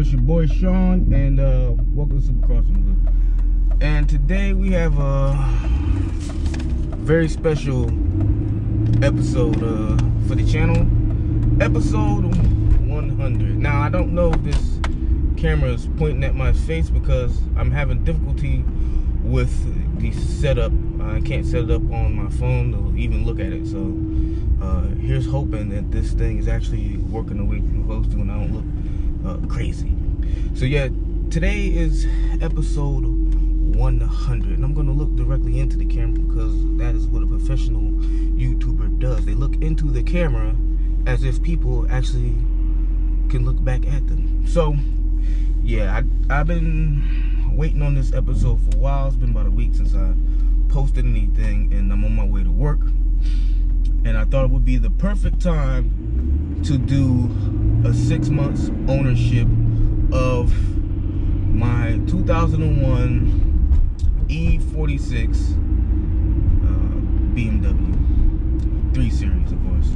it's your boy Shaun, and welcome to Super Crossing Hood. And today we have a very special episode for the channel, episode 100. Now I don't know if this camera is pointing at my face because I'm having difficulty with the setup. I can't set it up on my phone to even look at it. So here's hoping that this thing is actually working the way it's supposed to and I don't look crazy. So yeah, today is episode 100, and I'm going to look directly into the camera because that is what a professional YouTuber does. They look into the camera as if people actually can look back at them. So yeah, I've been waiting on this episode for a while. It's been about a week since I posted anything, and I'm on my way to work, and I thought it would be the perfect time to do a 6 months ownership of my 2001 E46 BMW 3 Series, of course.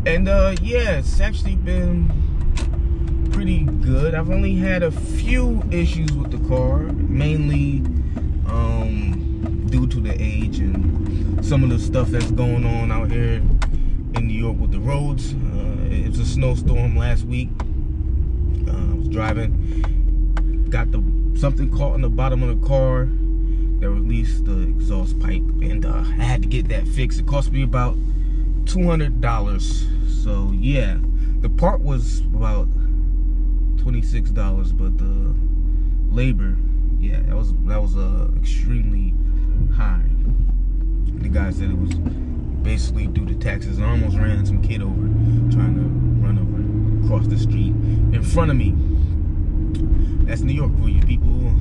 And yeah, it's actually been pretty good. I've only had a few issues with the car, mainly due to the age and some of the stuff that's going on out here in New York with the roads. It was a snowstorm last week. I was driving, got something caught in the bottom of the car that released the exhaust pipe, and I had to get that fixed. It cost me about $200. So yeah, the part was about $26, but the labor, yeah, that was extremely high. The guy said it was basically due to taxes. I almost ran some kid over trying to run over across the street in front of me. That's New York for you. People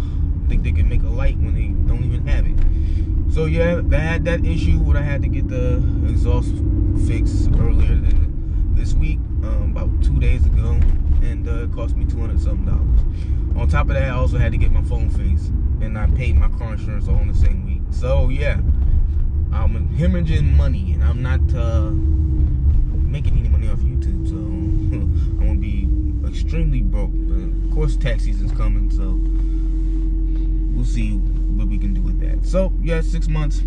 think they can make a light when they don't even have it. So yeah, I had that issue where I had to get the exhaust fixed earlier this week, about 2 days ago, and it cost me $200-something. On top of that, I also had to get my phone fixed, and I paid my car insurance all in the same week. So yeah, I'm hemorrhaging money, and I'm not making any money off YouTube, so I'm gonna be extremely broke. But of course, tax season's coming, so we'll see what we can do with that. So yeah, 6 months.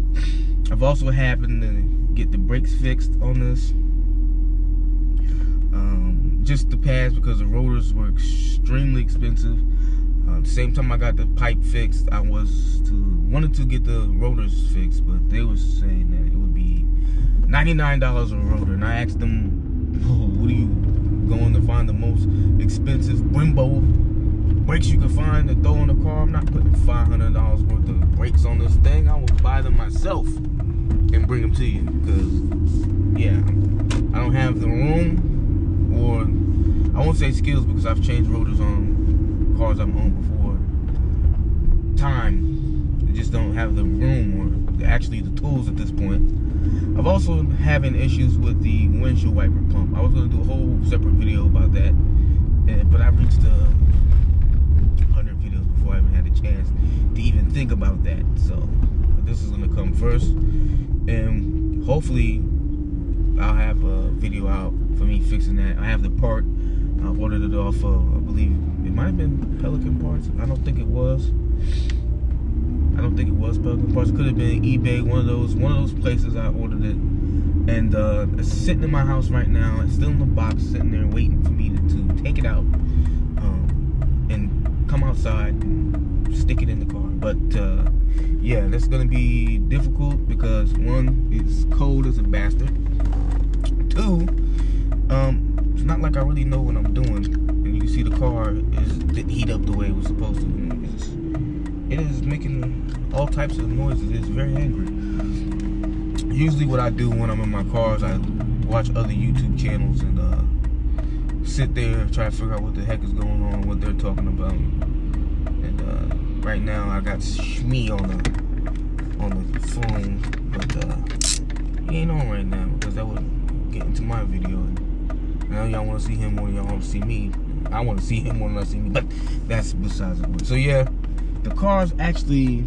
I've also happened to get the brakes fixed on this. Just to pass because the rotors were extremely expensive. The same time I got the pipe fixed, I wanted to get the rotors fixed, but they were saying that it would be $99 a rotor, and I asked them, what are you going to find the most expensive Brembo brakes you can find to throw in the car? I'm not putting $500 worth of brakes on this thing. I will buy them myself and bring them to you, because yeah, I don't have the room, or I won't say skills because I've changed rotors on cars I've owned before. Time, I just don't have the room or actually the tools at this point. I've also having issues with the windshield wiper pump. I was going to do a whole separate video about that, but I reached 100 videos before I even had a chance to even think about that. So this is going to come first, and hopefully I'll have a video out for me fixing that. I have the part. I ordered it off of, I believe it might have been Pelican Parts. I don't think it was. I don't think it was Pelican Parts. It could have been eBay, one of those places I ordered it. And it's sitting in my house right now. It's still in the box, sitting there waiting for me to take it out and come outside and stick it in the car. But yeah, that's gonna be difficult because one, it's cold as a bastard. Two, it's not like I really know what I'm doing. And you can see the car didn't heat up the way it was supposed to. It is making all types of noises. It's very angry. Usually what I do when I'm in my car is I watch other YouTube channels and sit there and try to figure out what the heck is going on, what they're talking about. And right now I got Shmi on the phone, but he ain't on right now because that would get into my video. And now y'all want to see him more than y'all want to see me. I want to see him more than I see me, but that's besides the point. So yeah, the car actually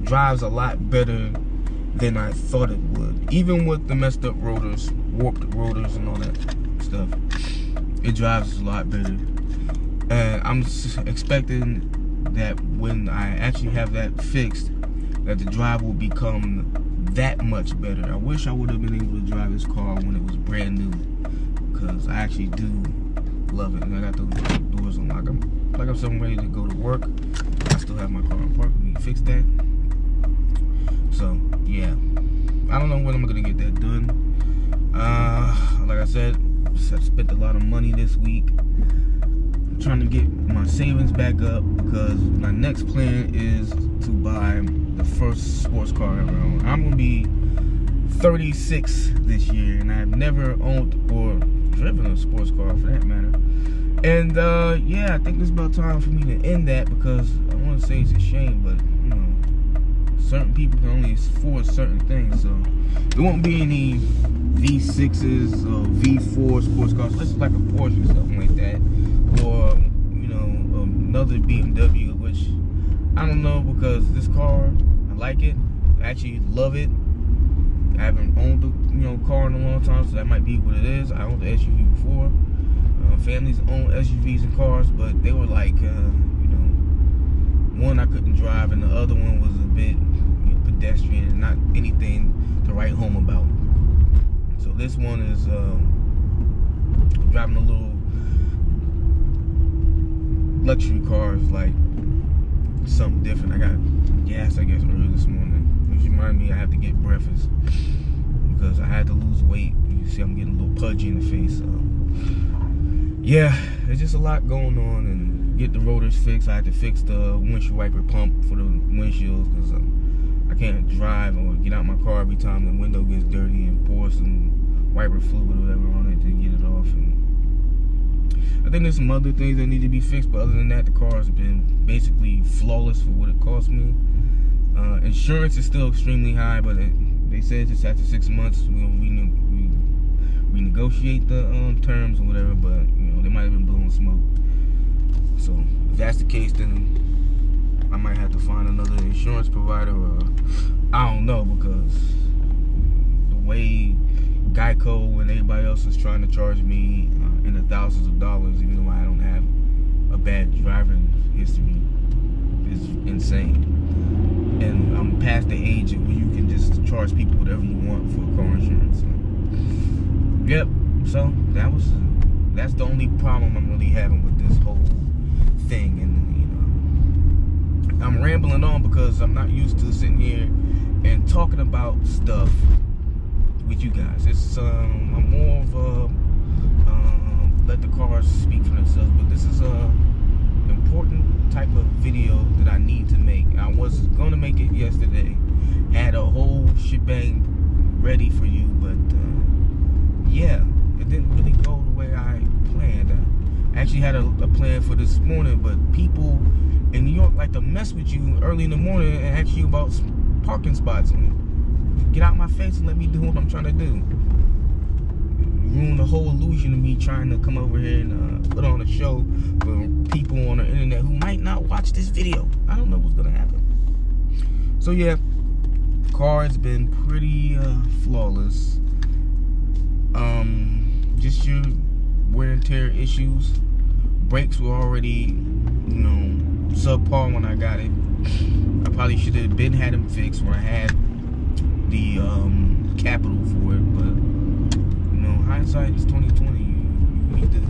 drives a lot better than I thought it would. Even with the messed up rotors, warped rotors and all that stuff, it drives a lot better. I'm expecting that when I actually have that fixed, that the drive will become that much better. I wish I would have been able to drive this car when it was brand new, because I actually do love it. And I got the doors unlocked. Like I'm so ready to go to work. I still have my car in park. We can fix that. So yeah, I don't know when I'm gonna get that done. Like I said, I spent a lot of money this week. I'm trying to get my savings back up, because my next plan is to buy the first sports car ever. I'm gonna be 36 this year, and I've never owned or driven a sports car for that matter. And yeah, I think it's about time for me to end that, because I want to say it's a shame, but you know, certain people can only afford certain things, so there won't be any V6s or V4 sports cars. This is like a Porsche or something like that, or you know, another BMW, which I don't know, because this car, I like it, I actually love it. I haven't owned a car in a long time, so that might be what it is. I owned the SUV before. Families own SUVs and cars, but they were like, one I couldn't drive, and the other one was a bit pedestrian and not anything to write home about. So this one is driving a little luxury car, is like something different. I got gas, I guess, early this morning, which reminded me I have to get breakfast because I had to lose weight. You see, I'm getting a little pudgy in the face. So yeah, there's just a lot going on, and get the rotors fixed. I had to fix the windshield wiper pump for the windshields, because I can't drive or get out my car every time the window gets dirty and pour some wiper fluid or whatever on it to get it off. And I think there's some other things that need to be fixed, but other than that, the car has been basically flawless for what it cost me. Insurance is still extremely high, but they said just after 6 months we'll renegotiate the terms or whatever, but they might have been blowing smoke. So if that's the case, then I might have to find another insurance provider, or I don't know, because the way Geico and everybody else is trying to charge me in the thousands of dollars, even though I don't have a bad driving history, is insane. And I'm past the age where you can just charge people whatever you want for car insurance. So, yep. So that's the only problem I'm really having with this whole thing. And I'm rambling on because I'm not used to sitting here and talking about stuff with you guys. It's I'm more of a let the cars speak for themselves, but this is a important type of video that I need to make. I was gonna make it yesterday, had a whole shebang ready for you, but yeah, it didn't really go the way I planned. I actually had a plan for this morning, but people in New York like to mess with you early in the morning and ask you about parking spots, and get out my face and let me do what I'm trying to do. Ruin the whole illusion of me trying to come over here and put on a show for people on the internet who might not watch this video. I don't know what's gonna happen. So yeah, car has been pretty flawless. Just your wear and tear issues. Brakes were already, subpar when I got it. I probably should have had them fixed when I had the capital for it, but hindsight is 2020. You need to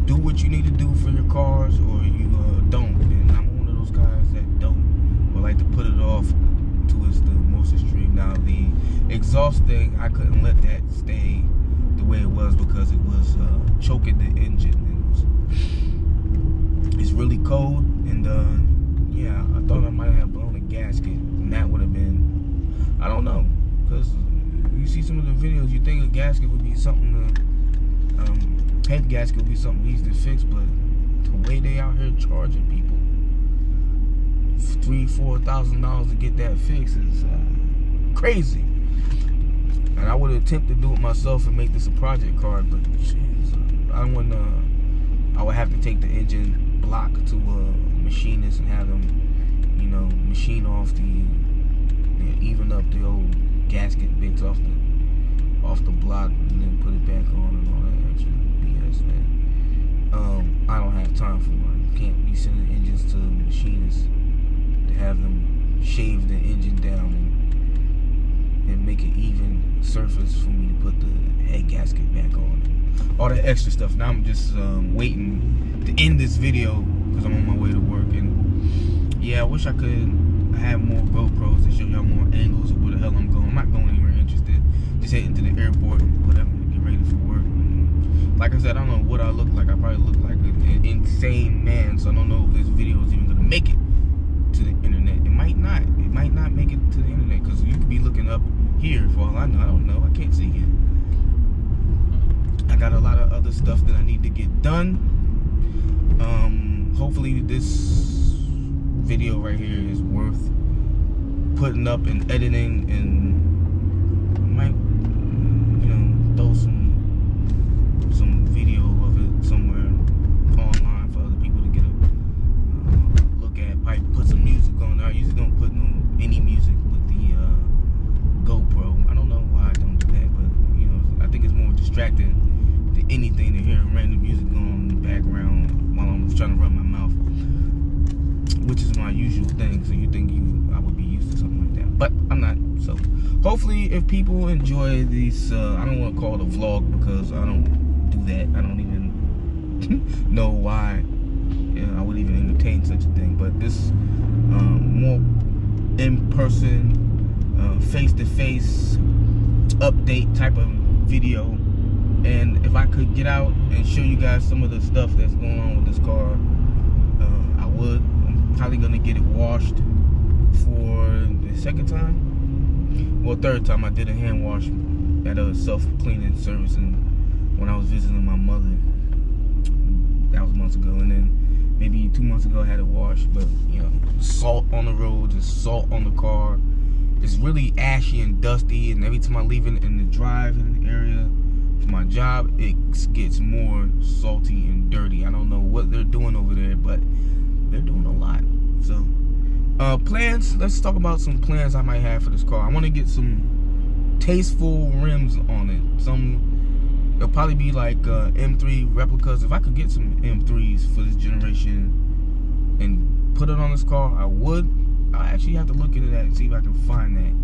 do what you need to do for your cars, or you don't. And I'm one of those guys that don't, or like to put it off to its the most extreme. Now the exhaust thing, I couldn't let that stay the way it was, because it was choking the engine. It's really cold, and yeah, I thought I might have blown a gasket, and that would have been, I don't know, because you see some of the videos, you think a gasket would be something head gasket would be something easy to fix, but the way they out here charging people $3,000-4,000 to get that fixed is crazy. And I would attempt to do it myself and make this a project car, but jeez, I would have to take the engine block to a machinist and have them, machine off even up the old gasket bits off the block, and then put it back on and all that extra BS, man. I don't have time for it. You can't be sending engines to machinists to have them shave the engine down and make it even surface for me to put the head gasket back on. All that extra stuff. Now I'm just waiting to end this video because I'm on my way to work. And yeah, I wish I could have more GoPros to show y'all more angles of where the hell I'm going. I'm not going anywhere interested. Just heading to the airport and whatever to get ready for work. Like I said, I don't know what I look like. I probably look like an insane man, so I don't know if this video is even gonna make it to the internet. It might not. It might not make it to the internet because you could be looking up here for all I know. I don't know. I can't see it. I got a lot of other stuff that I need to get done. Hopefully this video right here is worth putting up and editing, and might, you know, throw some video of it somewhere online for other people to get a look at. Probably put some music on there. I usually don't put any music with the GoPro. I don't know why I don't do that, but you know, I think it's more distracting than anything to hear random music going on in the background while I'm trying to run my mouth, which is my usual thing. So you think I would be used to something like that, but I'm not. So hopefully, if people enjoy these, I don't want to call it a vlog because I don't do that. I don't even know why I would even entertain such a thing. But this more in-person, face-to-face update type of video. And if I could get out and show you guys some of the stuff that's going on with this car, I would. I'm probably gonna get it washed for the second time. Well, third time. I did a hand wash at a self-cleaning service when I was visiting my mother. That was months ago, and then maybe 2 months ago I had it washed. But you know, salt on the roads and salt on the car. It's really ashy and dusty, and every time I leave it in the driving area for my job, it gets more salty and dirty. I don't know what they're doing over there, but they're doing a lot. So plans, let's talk about some plans I might have for this car. I want to get some tasteful rims on it. It'll probably be like M3 replicas. If I could get some M3s for this generation and put it on this car, I would. I actually have to look into that and see if I can find that.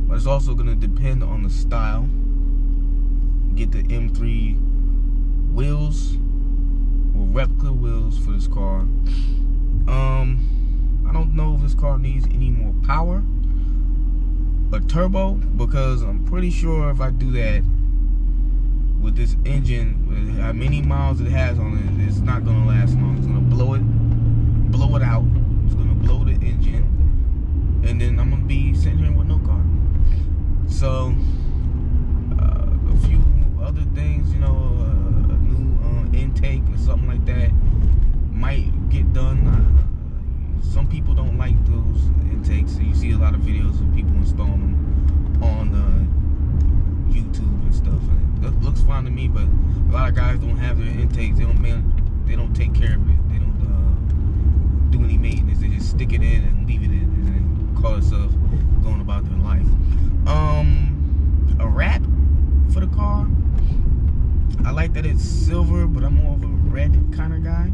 But it's also going to depend on the style. Get the M3 wheels or replica wheels for this car. I don't know if this car needs any more power, a turbo, because I'm pretty sure if I do that with this engine, with how many miles it has on it, it's not gonna last long. It's gonna blow it out. It's gonna blow the engine, and then I'm gonna be sitting here with no car. So a few other things, you know, a new intake or something like that might get done. Some people don't like those intakes, so you see a lot of videos of people installing them on YouTube and stuff, and that looks fine to me. But a lot of guys don't have their intakes. They don't take care of it. They don't do any maintenance. They just stick it in and leave it in, and then call themselves going about their life. A wrap for the car. I like that it's silver, but I'm more of a red kind of guy.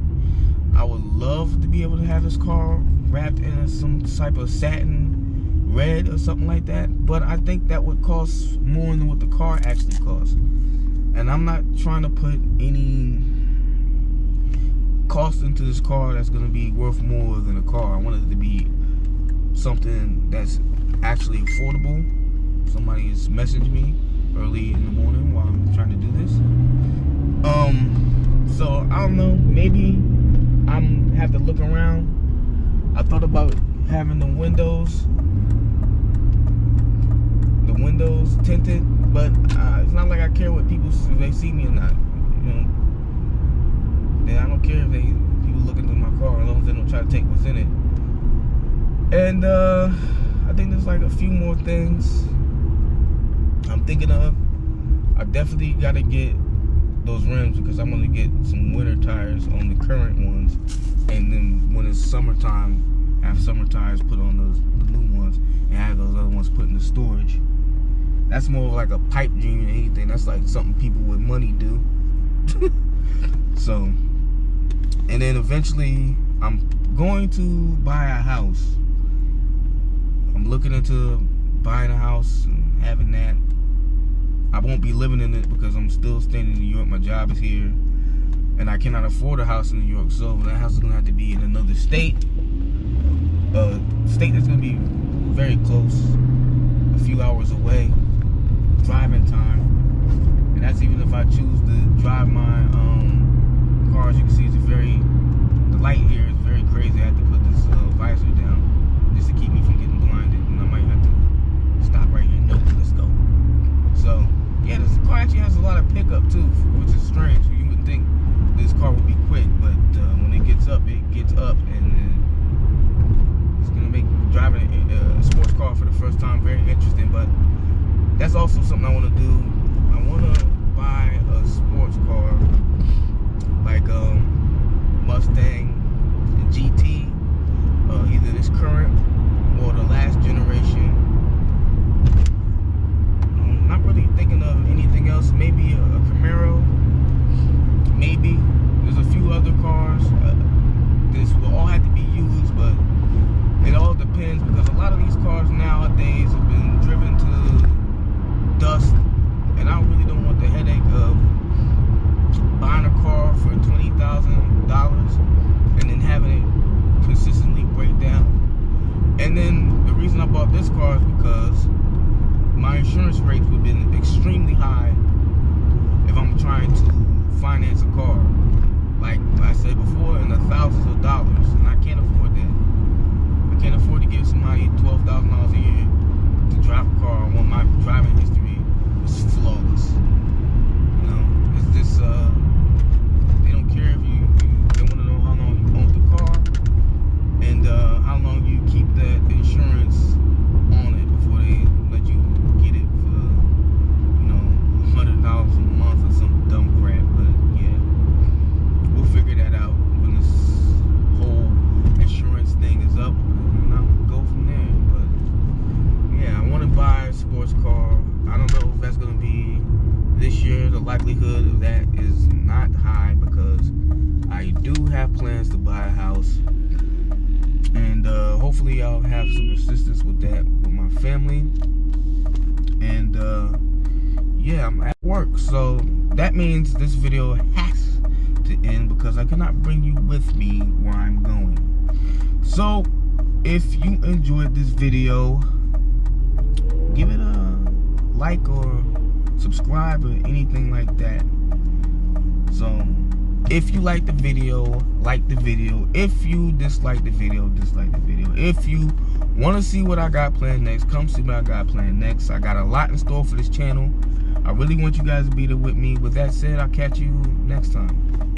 I would love to be able to have this car wrapped in some type of satin red or something like that, but I think that would cost more than what the car actually costs. And I'm not trying to put any cost into this car that's going to be worth more than a car. I want it to be something that's actually affordable. Somebody has messaged me early in the morning while I'm trying to do this. So I don't know, maybe I'm have to look around. I thought about having the windows tinted, but it's not like I care what people, if they see me or not. You know, and I don't care if people look into my car as long as they don't try to take what's in it. And I think there's like a few more things I'm thinking of. I definitely got to get those rims because I'm going to get some winter tires on the current ones, and then when it's summertime, have summer tires put on the new ones, and have those other ones put in the storage. That's more of like a pipe dream than anything. That's like something people with money do. So And then eventually I'm going to buy a house. I'm looking into buying a house and having that. I won't be living in it because I'm still staying in New York. My job is here, and I cannot afford a house in New York, so that house is gonna have to be in another state. State that's gonna be very close, a few hours away, driving time. And that's even if I choose to drive my car. As you can see, it's the light here is very crazy. I have to put this visor down just to keep me from getting blinded, and I might have to stop right here. Nope, let's go. So yeah, this car actually has a lot of pickup too, which is strange. You would think this car would be quick, but when it gets up, and it's gonna make driving a sports car for the first time very interesting. But that's also something I want to do. I want to buy a sports car like Mustang GT, either this current or the last generation. Not really thinking of anything else. Maybe a Camaro. Maybe there's a few other cars. This will all have to be used, but it all depends because a lot of these cars nowadays have been driven to dust, and I really don't want the headache of buying a car for $20,000 and then having it consistently break down. And then the reason I bought this car is because my insurance rates would have been extremely high if I'm trying to finance a car. Like I said before, in the thousands of dollars, and I can't afford that. I can't afford to give somebody $12,000 a year to drive a car when my driving history is flawless. You know, it's just they don't care if they want to know how long you own the car and how long you keep that insurance on it before they let you get it for, you know, $100 a month or some dumb crap. But yeah, we'll figure that out when this whole insurance thing is up, and I'll go from there. But yeah, I want to buy a sports car. I don't know if that's going to be this year. The likelihood of that is not high because I do have plans to buy a house, and hopefully I'll have some assistance with that with my family. And yeah, I'm at work, so that means this video has to end because I cannot bring you with me where I'm going. So if you enjoyed this video, give it a like or subscribe or anything like that. So if you like the video, like the video. If you dislike the video, dislike the video. If you want to see what I got planned next, come see what I got planned next. I got a lot in store for this channel. I really want you guys to be there with me. With that said, I'll catch you next time.